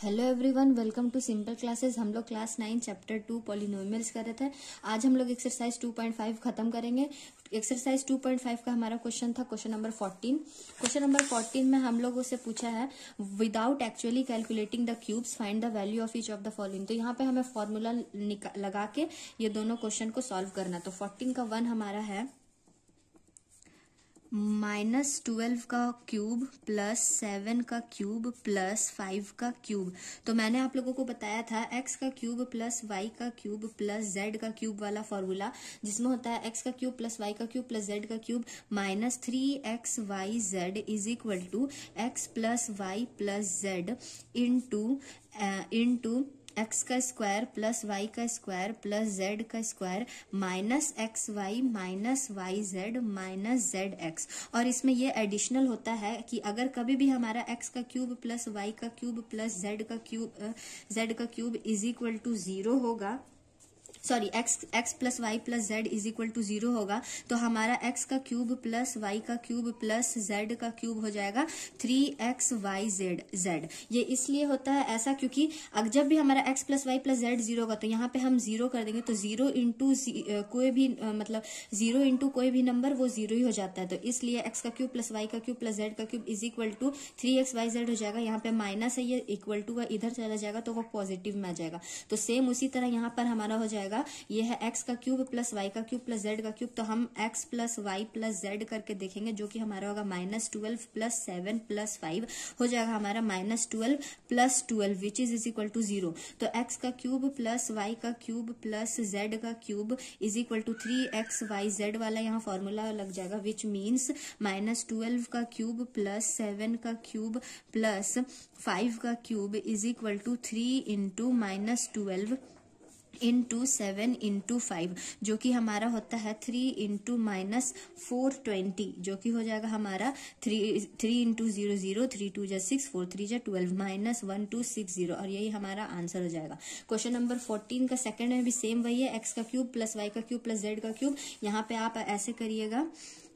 Hello everyone, welcome to simple classes. हम लोग class 9 chapter 2 polynomials कर रहे थे। आज हम लोग एक्सरसाइज 2.5 खत्म करेंगे। एक्सरसाइज 2.5 का हमारा क्वेश्चन था क्वेश्चन नंबर 14। क्वेश्चन नंबर 14 में हम लोगों से पूछा है without actually calculating the cubes find the value of each of the following. तो यहाँ पे हमें फॉर्मूला लगा के ये दोनों क्वेश्चन को सॉल्व करना। तो 14 का 1 हमारा है -12 का क्यूब प्लस 7 का क्यूब प्लस 5 का क्यूब। तो मैंने आप लोगों को बताया था x का क्यूब प्लस y का क्यूब प्लस z का क्यूब वाला फॉर्मूला, जिसमें होता है x का क्यूब प्लस y का क्यूब प्लस z का cube -3xyz is equal to x plus y plus z into x का स्क्वायर प्लस वाई का स्क्वायर प्लस जेड का square minus x y minus y z minus z x. और इसमें ये additional होता है कि अगर कभी भी हमारा एक्स का क्यूब प्लस वाई का क्यूब प्लस जेड का क्यूब इज इक्वल टू 0 होगा, sorry x plus y plus z is equal to 0 होगा, तो हमारा एक्स का क्यूब प्लस वाई का क्यूब प्लस जेड का क्यूब हो जाएगा 3xyz। ये इसलिए होता है ऐसा क्योंकि जब भी हमारा x plus y plus z 0 होगा तो यहाँ पे हम 0 कर देंगे, तो 0 इंटू कोई भी मतलब 0 इंटू कोई भी नंबर वो 0 ही हो जाता है। तो इसलिए एक्स का क्यूब प्लस वाई का क्यूब प्लस जेड का cube is equal to 3xyz हो जाएगा। यहाँ पे माइनस है, ये इक्वल टू का इधर चला जाएगा तो वो पॉजिटिव में आ जाएगा। तो सेम उसी तरह यहाँ पर हमारा हो जाएगा, ये है x का क्यूब प्लस y का क्यूब प्लस z का क्यूब। तो हम x plus y plus z करके देखेंगे, जो कि हमारा होगा -12 प्लस 7 प्लस 5 हो जाएगा हमारा -12 plus 12 which is equal to 0। तो x का क्यूब प्लस y का क्यूब प्लस z का cube is equal to 3xyz वाला यहाँ फॉर्मूला लग जाएगा, विच मीन्स -12 का क्यूब प्लस 7 का क्यूब प्लस 5 का cube is equal to 3 into -12 into 7 into 5, जो कि हमारा होता है 3 इंटू -420, जो कि हो जाएगा हमारा 3 इंटू 0 0, 3 2 जा 6, 4 3 जा 12 -1260। और यही हमारा आंसर हो जाएगा। क्वेश्चन नंबर 14 का सेकंड में भी सेम वही है, एक्स का क्यूब प्लस वाई का क्यूब प्लस जेड का क्यूब। यहाँ पे आप ऐसे करिएगा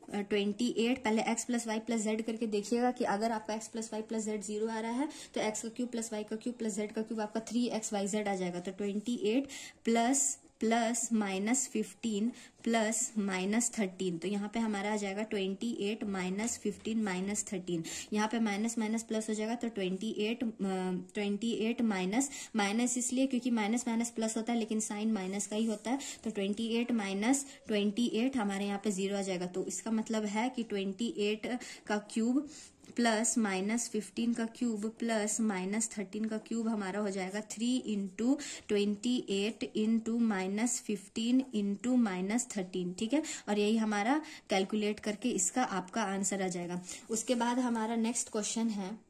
28, पहले x plus y plus z करके देखिएगा कि अगर आपका x plus y plus z 0 आ रहा है तो x का क्यूब प्लस वाई का क्यूब प्लस जेड का क्यूब आपका 3xyz आ जाएगा। तो 28 प्लस माइनस 15 प्लस माइनस 13, तो यहाँ पे हमारा आ जाएगा 28 माइनस 15 माइनस 13। यहाँ पे माइनस माइनस प्लस हो जाएगा, तो 28 माइनस इसलिए क्योंकि माइनस माइनस प्लस होता है लेकिन साइन माइनस का ही होता है। तो 28 माइनस 28 हमारे यहाँ पे 0 आ जाएगा। तो इसका मतलब है कि 28 का क्यूब प्लस -15 का क्यूब प्लस -13 का क्यूब हमारा हो जाएगा 3 इंटू 28 इंटू -15 इंटू -13, ठीक है। और यही हमारा कैलकुलेट करके इसका आपका आंसर आ जाएगा। उसके बाद हमारा नेक्स्ट क्वेश्चन है,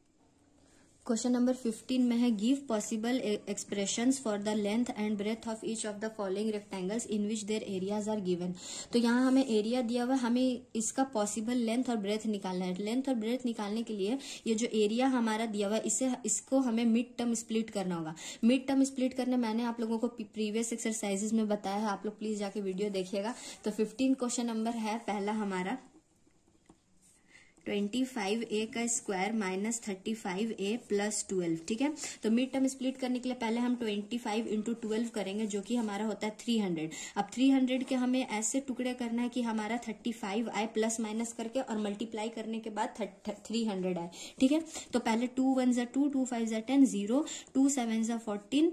क्वेश्चन नंबर 15 में है give possible expressions for the length and breadth of each of the following rectangles in which their areas are given. तो यहाँ हमें एरिया दिया हुआ, हमें इसका पॉसिबल लेंथ और ब्रेथ निकालना है। लेंथ और ब्रेथ निकालने के लिए ये जो एरिया हमारा दिया हुआ है इसको हमें मिड टर्म स्प्लिट करना होगा। मिड टर्म स्प्लिट करने मैंने आप लोगों को प्रीवियस एक्सरसाइजेज में बताया है, आप लोग प्लीज जाके वीडियो देखिएगा। तो 15 क्वेश्चन नंबर है पहला हमारा 25a का स्क्वायर माइनस 35a प्लस 12, ठीक है। तो मिड टर्म स्प्लिट करने के लिए पहले हम 25 इंटू 12 करेंगे, जो कि हमारा होता है 300। अब 300 के हमें ऐसे टुकड़े करना है कि हमारा 35 आए प्लस माइनस करके, और मल्टीप्लाई करने के बाद 300 आए, ठीक है। तो पहले 2 1 जा 2, 2 5 जा 10, 0, 2 7 जा 14,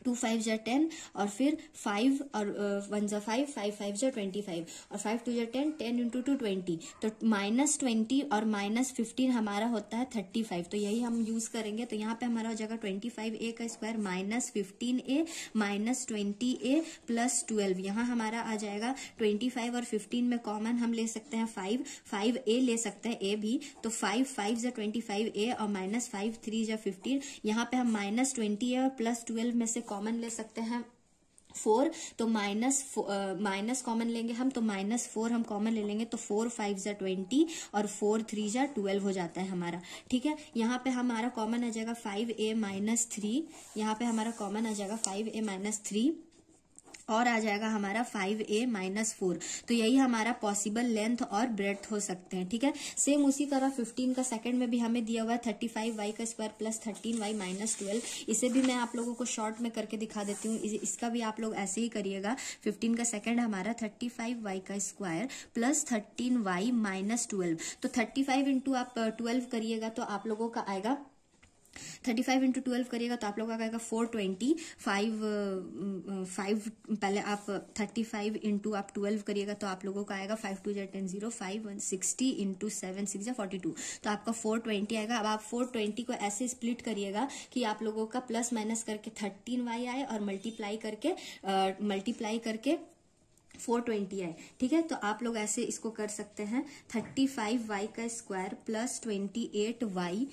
2 5 जा 10, और फिर 5 और 1 जा 5, 5 5 जा 25, और 5 2 जा 10, 10 इंटू 2 20। तो -20 और -15 हमारा होता है 35, तो यही हम यूज करेंगे। तो यहाँ पे हमारा हो जाएगा 25a का square -15a minus 20a plus 12। यहाँ हमारा आ जाएगा 25 और 15 में कॉमन हम ले सकते हैं 5a ले सकते हैं a भी, तो 5 5 जा 25a और -5 3 जा 15। यहाँ पे हम -20a और प्लस 12 में से कॉमन ले सकते हैं 4, तो माइनस कॉमन लेंगे हम, तो -4 हम कॉमन ले लेंगे, तो 4 5 जा 20 और 4 3 जा 12 हो जाता है हमारा, ठीक है। यहाँ पे हमारा कॉमन आ जाएगा 5a माइनस 3, यहाँ पे हमारा कॉमन आ जाएगा 5a माइनस 3, और आ जाएगा हमारा 5a माइनस 4। तो यही हमारा पॉसिबल लेंथ और ब्रेड्थ हो सकते हैं, ठीक है। सेम उसी तरह 15 का सेकंड में भी हमें दिया हुआ है 35y का स्क्वायर प्लस 13y माइनस 12। इसे भी मैं आप लोगों को शॉर्ट में करके दिखा देती हूँ, इसका भी आप लोग ऐसे ही करिएगा। 15 का सेकंड हमारा 35y का स्क्वायर प्लस 13y माइनस 12। तो 35 इंटू आप 12 करिएगा तो आप लोगों का आएगा 35 इंटू 12 करिएगा तो आप लोगों का आएगा 425। पहले आप 35 इंटू आप 12 करिएगा तो आप लोगों का आएगा 5 2 10 0 5 160 इंटू 7 6 42। तो आपका 420 आएगा। अब आप 420 को ऐसे स्प्लिट करिएगा कि आप लोगों का प्लस माइनस करके 13y आए और मल्टीप्लाई करके 420 आए, ठीक है। तो आप लोग ऐसे इसको कर सकते हैं 35y का square plus 28y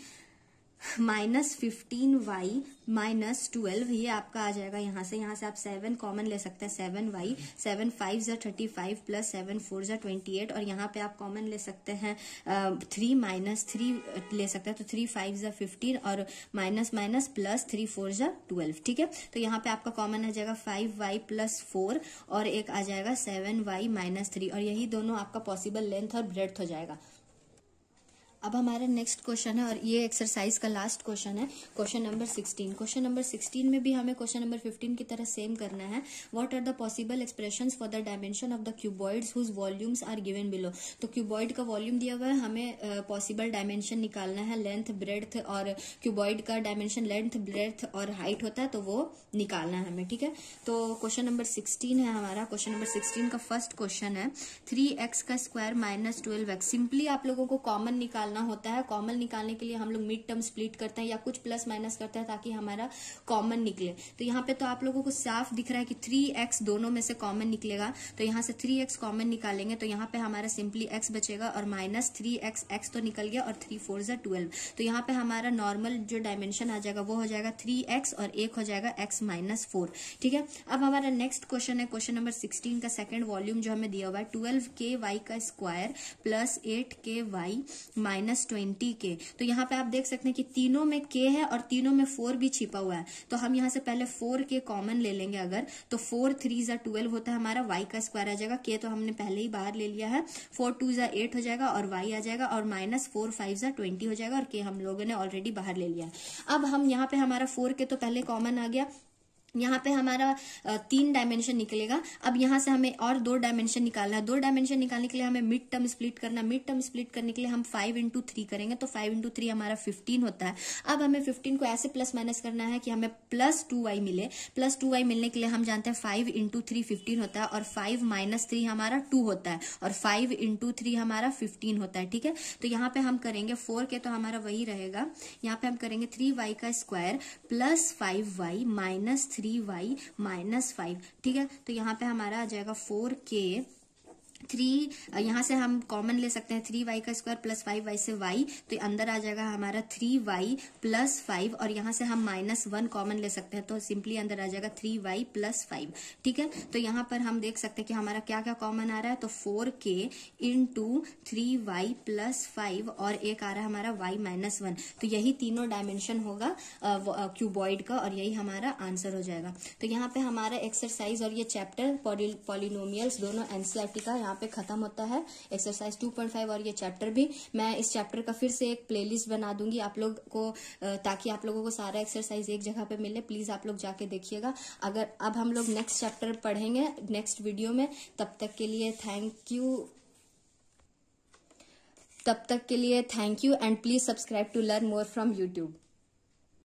minus 15y minus 12। ये आपका आ जाएगा यहाँ से आप 7 कॉमन ले सकते हैं 7y 7 5 जा 35 प्लस 7 4 जा 28 और यहाँ पे आप कॉमन ले सकते हैं 3 माइनस 3 ले सकते हैं तो 3 5 जा 15 और माइनस माइनस प्लस 3 4 जा 12, ठीक है। तो यहाँ पे आपका कॉमन आ जाएगा 5y प्लस 4 और एक आ जाएगा 7y माइनस 3 और यही दोनों आपका पॉसिबल लेंथ और ब्रेड्थ हो जाएगा। अब हमारा नेक्स्ट क्वेश्चन है और ये एक्सरसाइज का लास्ट क्वेश्चन है, क्वेश्चन नंबर 16। क्वेश्चन नंबर 16 में भी हमें क्वेश्चन नंबर 15 की तरह सेम करना है। What are the possible expressions for the dimension of the cuboids whose volumes are given below. तो क्यूबॉइड का वॉल्यूम दिया हुआ है, हमें पॉसिबल डायमेंशन निकालना है, लेंथ ब्रेड्थ, और क्यूबॉइड का डायमेंशन लेंथ ब्रेड्थ और हाइट होता है तो वो निकालना है हमें, ठीक है। तो क्वेश्चन नंबर 16 है हमारा। क्वेश्चन नंबर 16 का फर्स्ट क्वेश्चन है 3x का स्क्वायर माइनस 12x। सिंपली आप लोगों को कॉमन निकालना होता है। कॉमन निकालने के लिए हम लोग मिड टर्म स्प्लिट करते हैं या कुछ प्लस माइनस करते हैं ताकि हमारा कॉमन निकले। तो यहाँ पे तो आप लोगों को साफ दिख रहा है कि 3x दोनों में से कॉमन निकलेगा। तो यहाँ से 3x कॉमन निकालेंगे तो यहाँ पे हमारा सिंपली x बचेगा और माइनस 3x, x तो निकल गया और 3 4 जा 12। तो यहाँ पे हमारा नॉर्मल जो डायमेंशन आ जाएगा वो हो जाएगा 3x और एक हो जाएगा x माइनस 4, ठीक है। अब हमारा नेक्स्ट क्वेश्चन है क्वेश्चन नंबर 16 का सेकंड वॉल्यूम जो हमें दिया हुआ है 12ky का square plus 8ky minus 20k। तो यहाँ पे आप देख सकते हैं कि तीनों में k है और तीनों में 4 भी छिपा हुआ है। तो हम यहाँ से पहले 4k कॉमन ले लेंगे अगर, तो 4 3 जा 12 होता है हमारा, y का स्क्वायर आ जाएगा, k तो हमने पहले ही बाहर ले लिया है, 4 2 जा 8 हो जाएगा और y आ जाएगा और माइनस 4 5 जा 20 हो जाएगा और k हम लोगों ने ऑलरेडी बाहर ले लिया है। अब हम यहाँ पे हमारा 4k तो पहले कॉमन आ गया, यहाँ पे हमारा 3 डायमेंशन निकलेगा। अब यहाँ से हमें और 2 डायमेंशन निकालना है। 2 डायमेंशन निकालने के लिए हमें मिड टर्म स्प्लिट करना। मिड टर्म स्प्लिट करने के लिए हम 5 इंटू 3 करेंगे तो 5 इंटू 3 हमारा 15 होता है। अब हमें 15 को ऐसे प्लस माइनस करना है कि हमें प्लस 2y मिले। प्लस 2y मिलने के लिए हम जानते हैं 5 इंटू 3 15 होता है और 5 माइनस 3 हमारा 2 होता है और 5 इंटू 3 हमारा 15 होता है, ठीक है। तो यहाँ पे हम करेंगे 4k तो हमारा वही रहेगा। यहाँ पे हम करेंगे 3y का square plus 5y minus 3y minus 5, ठीक है। तो यहाँ पे हमारा आ जाएगा 4k 3, यहाँ से हम कॉमन ले सकते हैं 3y का स्क्वायर प्लस 5y से y, तो अंदर आ जाएगा हमारा 3y प्लस 5 और यहाँ से हम माइनस 1 कॉमन ले सकते हैं तो सिंपली अंदर आ जाएगा 3y प्लस 5, ठीक है। तो यहाँ पर हम देख सकते हैं कि हमारा क्या क्या कॉमन आ रहा है, तो 4k इंटू 3y प्लस 5 और एक आ रहा है हमारा y माइनस 1। तो यही तीनों डायमेंशन होगा क्यूबॉइड का और यही हमारा आंसर हो जाएगा। तो यहाँ पे हमारा एक्सरसाइज और ये चैप्टर पॉलिनोमियल्स दोनों एनसीईआरटी का यहाँ पे खत्म होता है। एक्सरसाइज 2.5 और ये चैप्टर भी, मैं इस चैप्टर का फिर से एक प्लेलिस्ट बना दूंगी आप लोग को ताकि आप लोगों को सारा एक्सरसाइज एक जगह पे मिले। प्लीज आप लोग जाके देखिएगा। अगर अब हम लोग नेक्स्ट चैप्टर पढ़ेंगे नेक्स्ट वीडियो में, तब तक के लिए thank you and please subscribe to learn more from YouTube.